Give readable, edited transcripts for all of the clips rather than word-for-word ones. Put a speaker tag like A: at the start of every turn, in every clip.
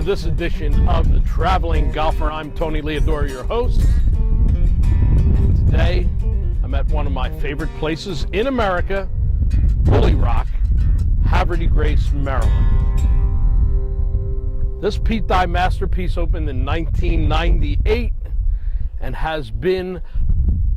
A: this edition of the Traveling Golfer. I'm Tony Leodora, your host. Today, I'm at one of my favorite places in America, Bulle Rock, Havre de Grace, Maryland. This Pete Dye masterpiece opened in 1998 and has been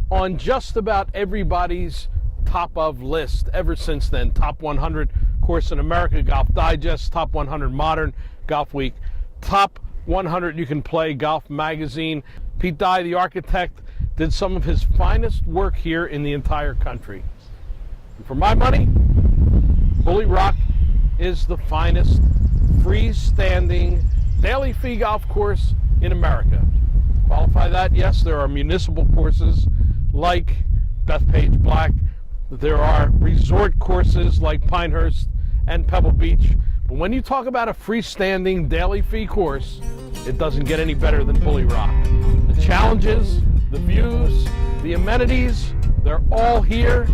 A: on just about everybody's top of list ever since then. Top 100 course in America, Golf Digest, top 100 modern, Golf Week, top 100 you can play, Golf Magazine. Pete Dye, the architect, did some of his finest work here in the entire country. And for my money, Bulle Rock is the finest freestanding daily fee golf course in America. Qualify that, yes, there are municipal courses like Bethpage Black. There are resort courses like Pinehurst and Pebble Beach. But when you talk about a freestanding daily fee course, it doesn't get any better than Bulle Rock. The challenges, the views, the amenities, they're all here,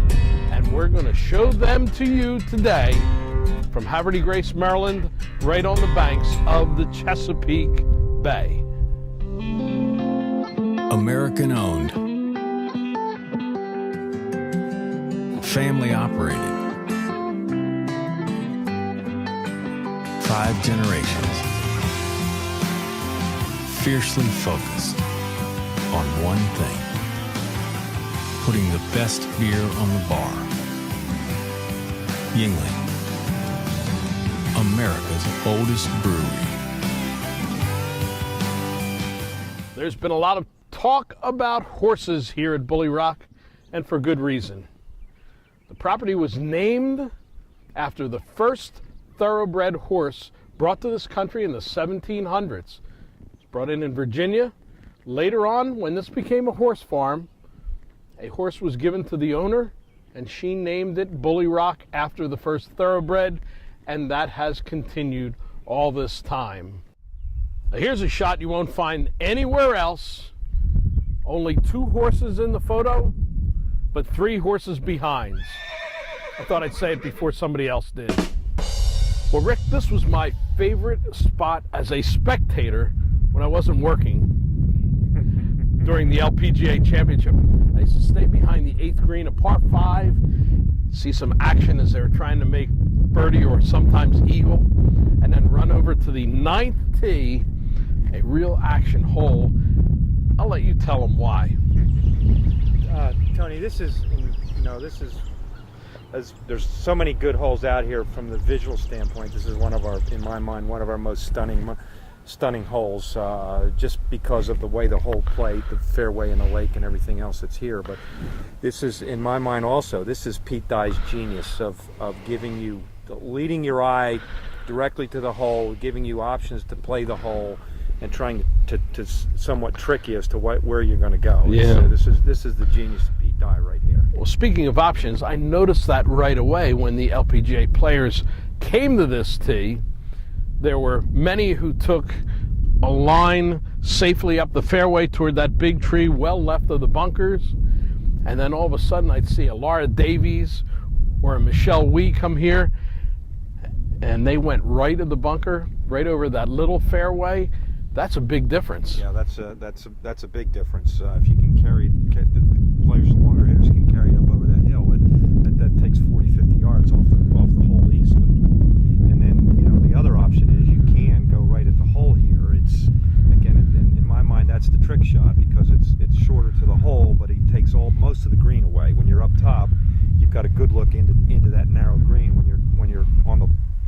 A: and we're going to show them to you today from Havre de Grace, Maryland, right on the banks of the Chesapeake Bay.
B: American owned, family operated, 5 generations, fiercely focused on one thing: putting the best beer on the bar. Yuengling, America's oldest brewery.
A: There's been a lot of talk about horses here at Bulle Rock, and for good reason. The property was named after the first thoroughbred horse brought to this country in the 1700s. It was brought in Virginia. Later on, when this became a horse farm, a horse was given to the owner, and she named it Bulle Rock after the first thoroughbred, and that has continued all this time. Now, here's a shot you won't find anywhere else. Only 2 horses in the photo, but 3 horses behind. I thought I'd say it before somebody else did. Well, Rick, this was my favorite spot as a spectator when I wasn't working during the LPGA Championship. I used to stay behind the 8th green, a par 5, see some action as they were trying to make birdie or sometimes eagle, and then run over to the 9th tee, a real action hole. I'll let you tell them why.
C: Tony, there's so many good holes out here from the visual standpoint. This is one of our, in my mind, one of our most stunning holes, just because of the way the hole played, the fairway and the lake and everything else that's here. But this is, in my mind also, this is Pete Dye's genius of giving you, leading your eye directly to the hole, giving you options to play the hole, and trying to somewhat trick you as to where you're going to go.
A: Yeah.
C: This is the genius of Pete Dye right here.
A: Well, speaking of options, I noticed that right away when the LPGA players came to this tee. There were many who took a line safely up the fairway toward that big tree well left of the bunkers, and then all of a sudden I'd see a Laura Davies or a Michelle Wee come here, and they went right of the bunker, right over that little fairway. That's a big difference.
C: Yeah, that's a big difference. If you can carry the players, the longer hitters can carry it up over that hill, that takes 40-50 yards off the hole easily. And then the other option is you can go right at the hole here. It's again in my mind that's the trick shot, because it's shorter to the hole, but it takes most of the green away. When you're up top, you've got a good look into that narrow green. When you're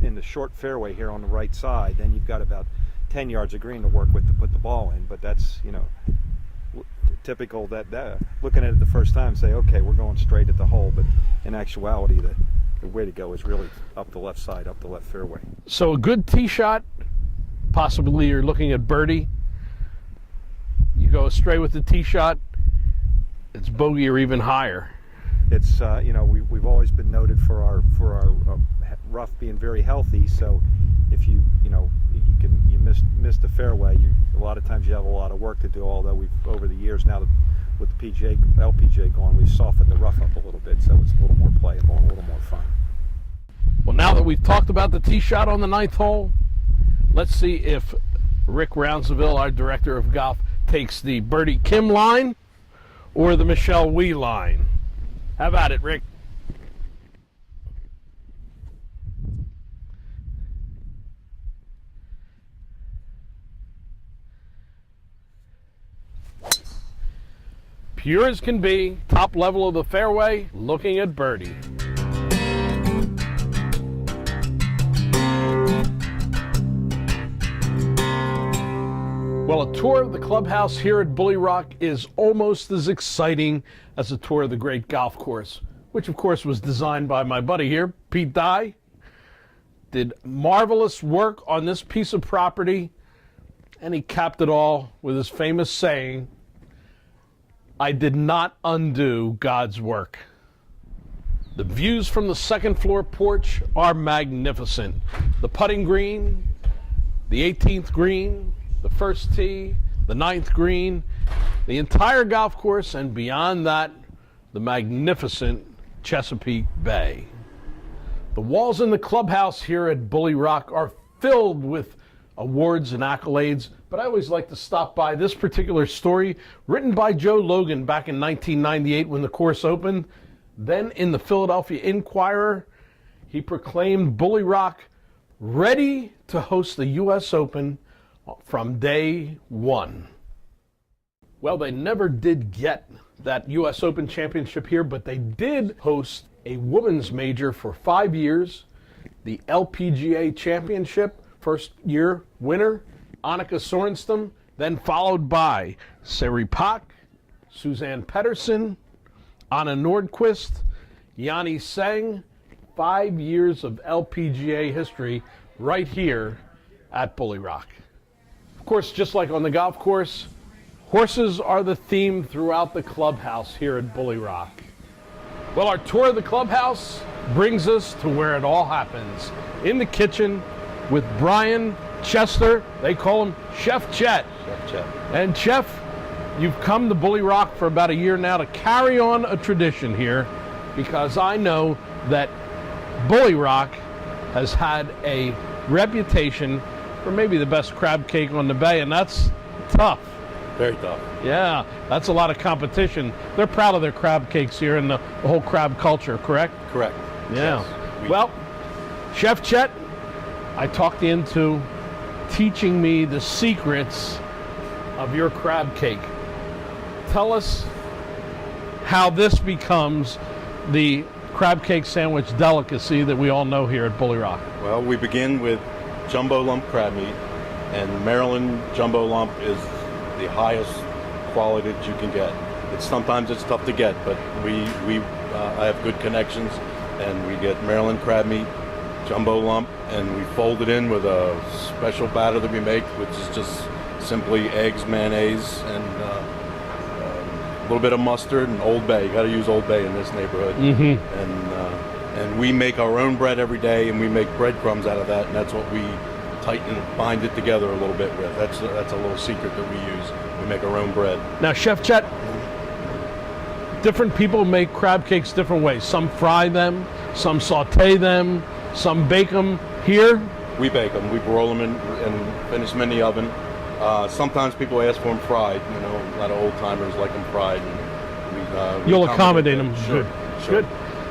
C: in the short fairway here on the right side, then you've got about 10 yards of green to work with to put the ball in. But that's typical that looking at it the first time, say, okay, we're going straight at the hole, but in actuality the way to go is really up the left side, up the left fairway.
A: So a good tee shot, possibly you're looking at birdie. You go astray with the tee shot, it's bogey or even higher.
C: It's we've always been noted for our rough being very healthy. So if you miss the fairway, a lot of times you have a lot of work to do. Although we've over the years now with the LPGA going, we've softened the rough up a little bit, so it's a little more playable and a little more fun.
A: Well, now that we've talked about the tee shot on the 9th hole, let's see if Rick Rounsaville, our director of golf, takes the Birdie Kim line or the Michelle Wee line. How about it, Rick? Pure as can be, top level of the fairway, looking at birdie. Well, a tour of the clubhouse here at Bulle Rock is almost as exciting as a tour of the great golf course, which of course was designed by my buddy here, Pete Dye. Did marvelous work on this piece of property, and he capped it all with his famous saying, "I did not undo God's work." The views from the second floor porch are magnificent. The putting green, the 18th green, the first tee, the 9th green, the entire golf course, and beyond that, the magnificent Chesapeake Bay. The walls in the clubhouse here at Bulle Rock are filled with awards and accolades, but I always like to stop by this particular story written by Joe Logan back in 1998 when the course opened. Then in the Philadelphia Inquirer, he proclaimed Bulle Rock ready to host the U.S. Open from day one. Well, they never did get that U.S. Open championship here, but they did host a women's major for 5 years, the LPGA championship, first year winner, Annika Sorenstam, then followed by Sari Pak, Suzanne Petterson, Anna Nordquist, Yanni Seng. 5 years of LPGA history right here at Bulle Rock. Of course, just like on the golf course, horses are the theme throughout the clubhouse here at Bulle Rock. Well, our tour of the clubhouse brings us to where it all happens, in the kitchen with Brian Chester. They call him Chef Chet.
D: Chef Chet.
A: And Chef, you've come to Bulle Rock for about a year now to carry on a tradition here, because I know that Bulle Rock has had a reputation for maybe the best crab cake on the bay, and that's tough.
D: Very tough.
A: Yeah, that's a lot of competition. They're proud of their crab cakes here and the whole crab culture, correct?
D: Correct.
A: Yeah.
D: Yes.
A: Well, Chef Chet, I talked you into teaching me the secrets of your crab cake. Tell us how this becomes the crab cake sandwich delicacy that we all know here at Bulle Rock.
D: Well, we begin with jumbo lump crab meat, and Maryland jumbo lump is the highest quality that you can get. Sometimes it's tough to get, but I have good connections, and we get Maryland crab meat, jumbo lump, and we fold it in with a special batter that we make, which is just simply eggs, mayonnaise, and a little bit of mustard and Old Bay. You got to use Old Bay in this neighborhood. And we make our own bread every day, and we make breadcrumbs out of that, and that's what we tighten and bind it together a little bit with. That's a little secret that we use. We make our own bread.
A: Now, Chef Chet, different people make crab cakes different ways. Some fry them, some saute them, some bake them. Here,
D: we bake them. We broil them and finish them in the oven. Sometimes people ask for them fried. You know, a lot of old timers like them fried. And we
A: you'll accommodate them.
D: Sure.
A: Good.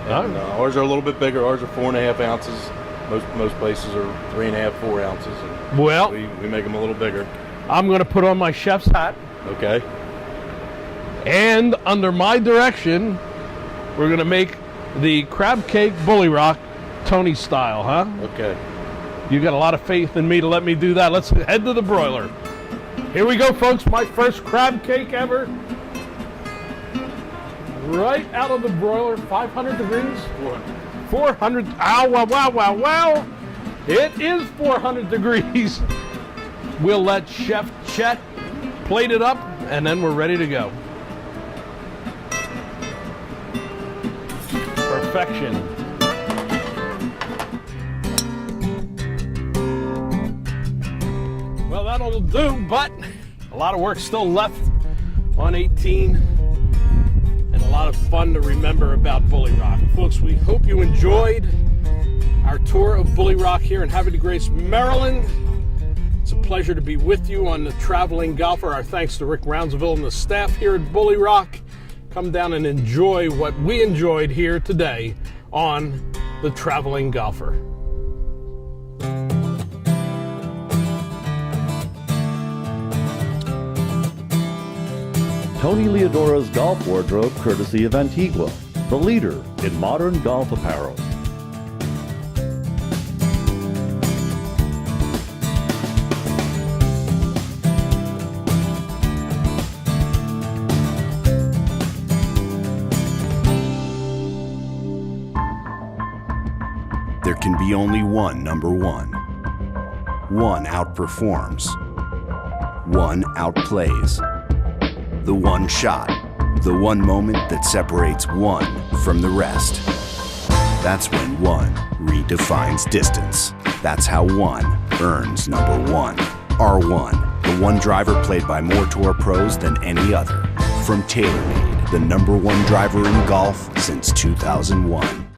D: And, ours are a little bit bigger. Ours are 4.5 ounces. Most places are 3.5, 4 ounces. And
A: well,
D: we make them a little bigger.
A: I'm going to put on my chef's hat.
D: Okay.
A: And under my direction, we're going to make the crab cake Bulle Rock Tony style, huh?
D: Okay.
A: You got a lot of faith in me to let me do that. Let's head to the broiler. Here we go, folks. My first crab cake ever. Right out of the broiler, 500 degrees. 400. Ow, wow, wow, wow, wow. It is 400 degrees. We'll let Chef Chet plate it up, and then we're ready to go. Perfection. Well, that'll do, but a lot of work still left on 18, and a lot of fun to remember about Bulle Rock. Folks, we hope you enjoyed our tour of Bulle Rock here in Havre de Grace, Maryland. It's a pleasure to be with you on the Traveling Golfer. Our thanks to Rick Roundsville and the staff here at Bulle Rock. Come down and enjoy what we enjoyed here today on the Traveling Golfer.
E: Tony Leodora's golf wardrobe, courtesy of Antigua, the leader in modern golf apparel.
F: There can be only one number one. One outperforms. One outplays. The one shot. The one moment that separates one from the rest. That's when one redefines distance. That's how one earns number one. R1, the one driver played by more tour pros than any other. From TaylorMade, the number one driver in golf since 2001.